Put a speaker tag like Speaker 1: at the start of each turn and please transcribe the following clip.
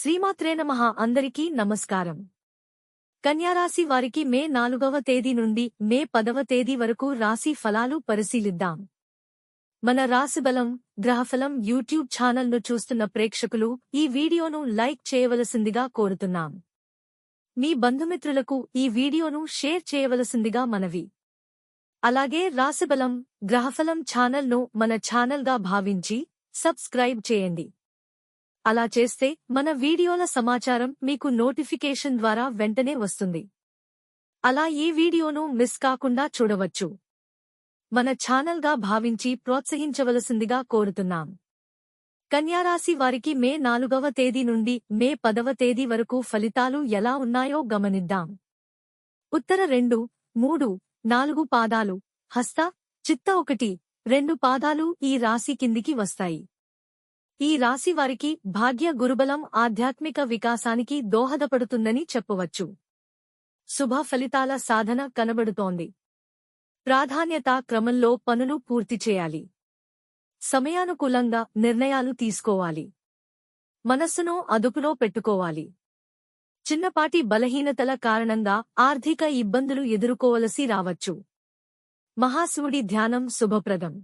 Speaker 1: శ్రీమాత్రే నమః. అందరికీ నమస్కారం. కన్యారాశి వారికి మే 4వ తేదీ నుండి మే 10వ తేదీ వరకు రాశి ఫలాలు పరిశీలిద్దాం. మన రాశిబలం గ్రహఫలం యూట్యూబ్ ఛానల్ను చూస్తున్న ప్రేక్షకులు ఈ వీడియోను లైక్ చేయవలసిందిగా కోరుతున్నాం. మీ బంధుమిత్రులకు ఈ వీడియోను షేర్ చేయవలసిందిగా మనవి. అలాగే రాశిబలం గ్రహఫలం ఛానల్ను మన ఛానల్గా భావించి సబ్స్క్రైబ్ చేయండి. అలా చేస్తే మన వీడియోల సమాచారం మీకు నోటిఫికేషన్ ద్వారా వెంటనే వస్తుంది. అలా ఈ వీడియోను మిస్ కాకుండా చూడవచ్చు. మన ఛానల్గా భావించి ప్రోత్సహించవలసిందిగా కోరుతున్నాం. కన్యారాశి వారికి మే 4వ తేదీ నుండి మే 10వ తేదీ వరకు ఫలితాలు ఎలా ఉన్నాయో గమనిద్దాం. ఉత్తర 2, 3, 4 పాదాలు, హస్త, చిత్త 1, 2 పాదాలు ఈ రాశి కిందికి వస్తాయి. ఈ రాశి వారికి భాగ్య గురుబలం ఆధ్యాత్మిక వికాసానికి దోహదపడుతుందని చెప్పవచ్చు. శుభ ఫలితాల సాధన కనబడుతోంది. ప్రాధాన్యతా క్రమంలో పనులు పూర్తి చేయాలి. సమయానుకూలంగా నిర్ణయాలు తీసుకోవాలి. మనస్సును అదుపులో పెట్టుకోవాలి. చిన్నపాటి బలహీనతల కారణంగా ఆర్థిక ఇబ్బందులు ఎదుర్కోవలసి రావచ్చు. మహాశివుడి ధ్యానం శుభప్రదం.